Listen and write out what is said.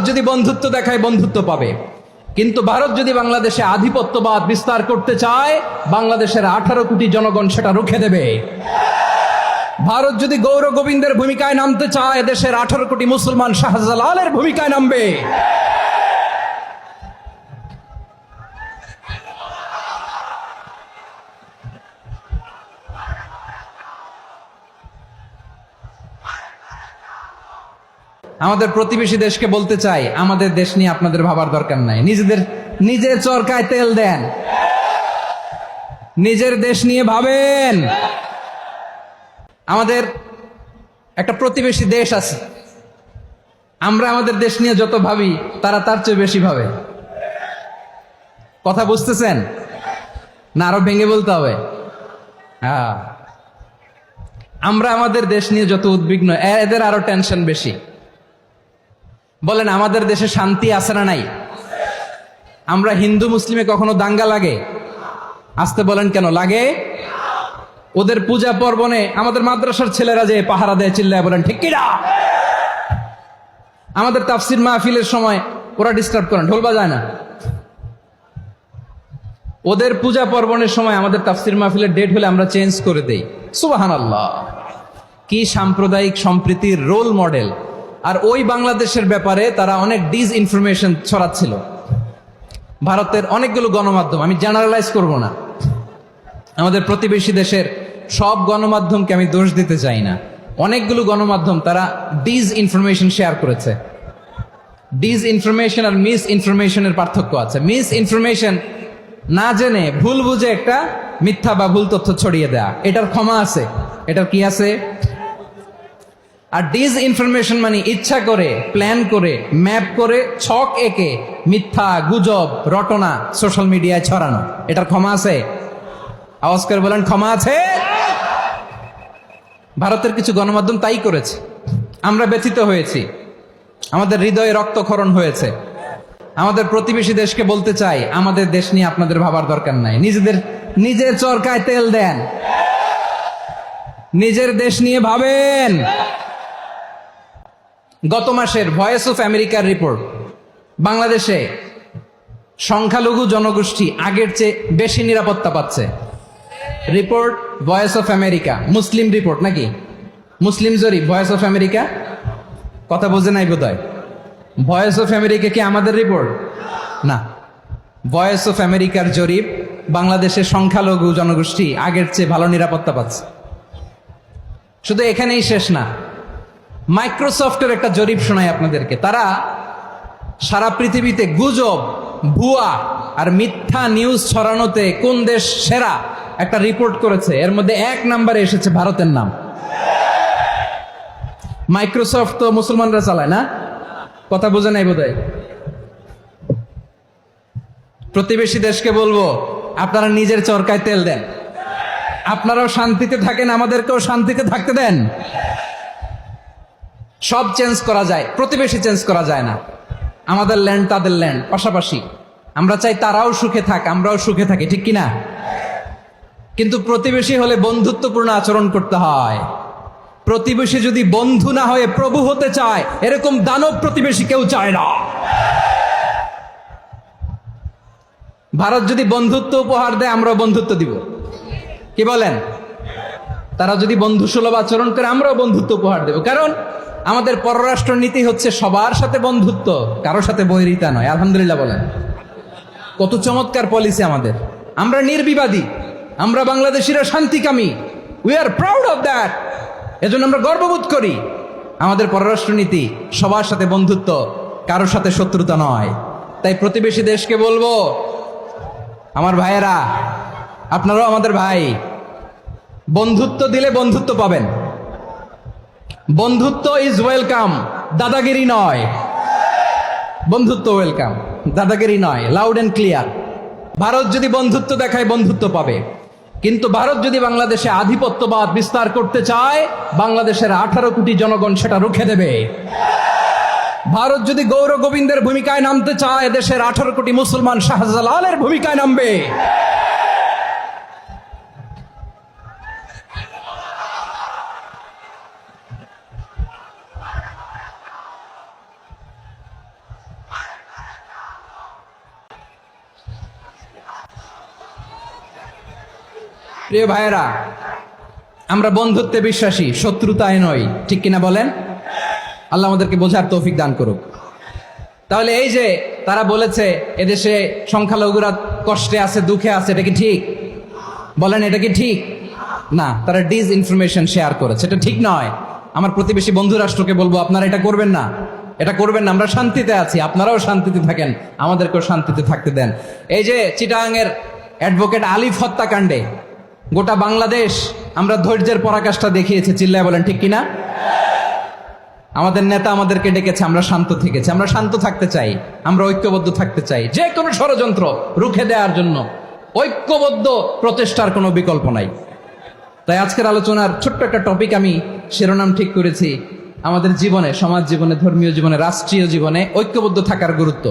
যদি বন্ধুত্ব দেখায় বন্ধুত্ব পাবে, কিন্তু ভারত যদি বাংলাদেশে আধিপত্যবাদ বিস্তার করতে চায়, বাংলাদেশের 18 কোটি জনগণ সেটা রুখে দেবে। ভারত যদি গৌর গোবিন্দের ভূমিকায় নামতে চায়, দেশের 18 কোটি মুসলমান শাহজালালের ভূমিকায় নামবে। আমাদের প্রতিবেশী দেশকে বলতে চাই, আমাদের দেশ নিয়ে আপনাদের ভাবার দরকার নাই। নিজের চরকায় তেল দেন, নিজের দেশ নিয়ে ভাবেন। আমাদের একটা প্রতিবেশী দেশ আছে, আমরা আমাদের দেশ নিয়ে যত ভাবি তারা তার চেয়ে বেশি ভাবে। কথা বুঝতেছেন না? আরো ভেঙে বলতে হবে। হ্যাঁ, আমরা আমাদের দেশ নিয়ে যত উদ্বিগ্ন, এদের আরো টেনশন বেশি। বলেন, আমাদের দেশে শান্তি আছে না নাই? আমরা হিন্দু মুসলিমে কখনো দাঙ্গা লাগে? আসতে বলেন, কেন লাগে? ওদের পূজা পার্বণে আমাদের মাদ্রাসার ছেলেরা যে পাহারা দেয়, চিল্লায় বলেন ঠিক কিনা? আমাদের তাফসির মাহফিলের সময় ওরা ডিস্টার্ব করেন, ঢোল বাজায় না। ওদের পূজা পার্বণের সময় আমাদের তাফসির মাহফিলের ডেট হলে আমরা চেঞ্জ করে দেই। সুবহানাল্লাহ, কি সাম্প্রদায়িক সম্প্রীতির রোল মডেল। আর ওই বাংলাদেশের ব্যাপারে তারা অনেক ডিসইনফরমেশন ছড়াচ্ছিল। ভারতের অনেকগুলো গণমাধ্যম, আমি জেনারেলাইজ করব না, আমাদের প্রতিবেশী দেশের সব গণমাধ্যমকে আমি দোষ দিতে চাই না। অনেকগুলো গণমাধ্যম তারা ডিসইনফরমেশন শেয়ার করেছে। ডিসইনফরমেশন আর মিস ইনফরমেশনের পার্থক্য আছে। মিস ইনফরমেশন না জেনে ভুল বুঝে একটা মিথ্যা বা ভুল তথ্য ছড়িয়ে দেয়া, এটার ক্ষমা আছে। এটার কি আছে? আর ডিসইনফরমেশন মানে ইচ্ছা করে, প্ল্যান করে, ম্যাপ করে, ছক এঁকে মিথ্যা, গুজব, রটনা সোশ্যাল মিডিয়ায় ছড়ানো, এটার ক্ষমা আছে? আওয়াজ করে বলেন, ক্ষমা আছে? ভারতের কিছু গণমাধ্যম তাই করেছে। আমরা ব্যথিত হয়েছি, আমাদের হৃদয়ে রক্তক্ষরণ হয়েছে। আমাদের প্রতিবেশী দেশকে বলতে চাই, আমাদের দেশ নিয়ে আপনাদের ভাবার দরকার নাই। নিজের চরকায় তেল দেন, নিজের দেশ নিয়ে ভাবেন। গত মাসের ভয়েস অফ আমেরিকার রিপোর্ট, বাংলাদেশে সংখ্যালঘু জনগোষ্ঠী আগের চেয়ে বেশি নিরাপত্তা পাচ্ছে। Report voice of America, Muslim report নাকি? মুসলিম জরিপ, ভয়েস অফ আমেরিকা। কথা বোঝে নাই বোধহয়। ভয়েস অফ আমেরিকা কি আমাদের রিপোর্ট? না, ভয়েস অফ আমেরিকার জরিপ, বাংলাদেশের সংখ্যালঘু জনগোষ্ঠী আগের চেয়ে ভালো নিরাপত্তা পাচ্ছে। শুধু এখানেই শেষ না, মাইক্রোসফটের একটা জরিপ শোনায় আপনাদেরকে। তারা সারা পৃথিবীতে গুজব, ভুয়া আর মিথ্যা নিউজ ছড়ানোতে কোন দেশ সেরা একটা রিপোর্ট করেছে। এর মধ্যে 1 নম্বরে এসেছে ভারতের নাম। মাইক্রোসফট তো মুসলমানরা চালায় না? কথা বোঝে নাই বোধহয়। প্রতিবেশী দেশকে বলবো, আপনারা নিজের চরকায় তেল দেন, আপনারাও শান্তিতে থাকেন, আমাদেরকেও শান্তিতে থাকতে দেন। সব চেঞ্জ করা যায়, প্রতিবেশী চেঞ্জ করা যায় না। আমাদের ল্যান্ড তাদের ল্যান্ড, পাশাপাশি। আমরা চাই তারাও সুখে থাক, আমরাও সুখে থাকি, ঠিক কিনা? কিন্তু প্রতিবেশী হলে বন্ধুত্বপূর্ণ আচরণ করতে হয়। প্রতিবেশী যদি বন্ধু না হয়ে প্রভু হতে চায়, এরকম দানব প্রতিবেশী কেউ চায় না। ভারত যদি বন্ধুত্ব উপহার দেয়, আমরাও বন্ধুত্ব দিব। কি বলেন? তারা যদি বন্ধু সুলভ আচরণ করে, আমরাও বন্ধুত্ব উপহার দেব। কারণ আমাদের পররাষ্ট্র নীতি হচ্ছে সবার সাথে বন্ধুত্ব, কারো সাথে বৈরিতা নয়। আলহামদুলিল্লাহ বলেন, কত চমৎকার পলিসি আমাদের। আমরা নির্বিবাদী, আমরা বাংলাদেশিরা শান্তিকামী। We are proud of that. এজন্য আমরা গর্ববোধ করি। আমাদের পররাষ্ট্র নীতি সবার সাথে বন্ধুত্ব, কারোর সাথে শত্রুতা নয়। তাই প্রতিবেশী দেশকে বলবো, আমার ভাইয়েরা, আপনারাও আমাদের ভাই। বন্ধুত্ব দিলে বন্ধুত্ব পাবেন। বন্ধুত্ব ইজ ওয়েলকাম, দাদাগিরি নয়। বন্ধুত্ব ওয়েলকাম, দাদাগিরি নয়। Loud and clear. ভারত যদি বন্ধুত্ব দেখায় বন্ধুত্ব পাবে, কিন্তু ভারত যদি বাংলাদেশে আধিপত্যবাদ বিস্তার করতে চায়, বাংলাদেশের 18 কোটি জনগণ সেটা রুখে দেবে। ভারত যদি গৌর গোবিন্দের ভূমিকায় নামতে চায়, দেশের 18 কোটি মুসলমান শাহজালালের ভূমিকায় নামবে। প্রিয় ভাইয়েরা, আমরা বন্ধুত্বে বিশ্বাসী, শত্রুতায় নই, ঠিক কিনা বলেন? আল্লাহ আমাদেরকে বোঝার তৌফিক দান করুক। তাহলে এই যে তারা বলেছে এদেশে সংখ্যালঘুরা কষ্টে আছে, দুঃখে আছে, এটা কি ঠিক? বলেন, এটা কি ঠিক? না, তারা ডিস ইনফরমেশন শেয়ার করেছে, এটা ঠিক নয়। আমার প্রতিবেশী বন্ধু রাষ্ট্রকে বলবো, আপনারা এটা করবেন না, এটা করবেন না। আমরা শান্তিতে আছি, আপনারাও শান্তিতে থাকেন, আমাদেরকেও শান্তিতে থাকতে দেন। এই যে চিটাগাংয়ের অ্যাডভোকেট আলিফ হত্যাকাণ্ডে গোটা বাংলাদেশ আমরা ধৈর্যের পরাকাষ্ঠা দেখিয়েছে, চিল্লায় বলেন ঠিক কিনা? আমাদের নেতা আমাদেরকে ডেকেছে, আমরা শান্ত থেকেছি। আমরা শান্ত থাকতে চাই, আমরা ঐক্যবদ্ধ থাকতে চাই। যে কোনো ষড়যন্ত্র রুখে দেওয়ার জন্য ঐক্যবদ্ধ প্রচেষ্টার কোনো বিকল্প নাই। তাই আজকের আলোচনার ছোট্ট একটা টপিক আমি শিরোনাম ঠিক করেছি, আমাদের জীবনে, সমাজ জীবনে, ধর্মীয় জীবনে, রাষ্ট্রীয় জীবনে ঐক্যবদ্ধ থাকার গুরুত্ব।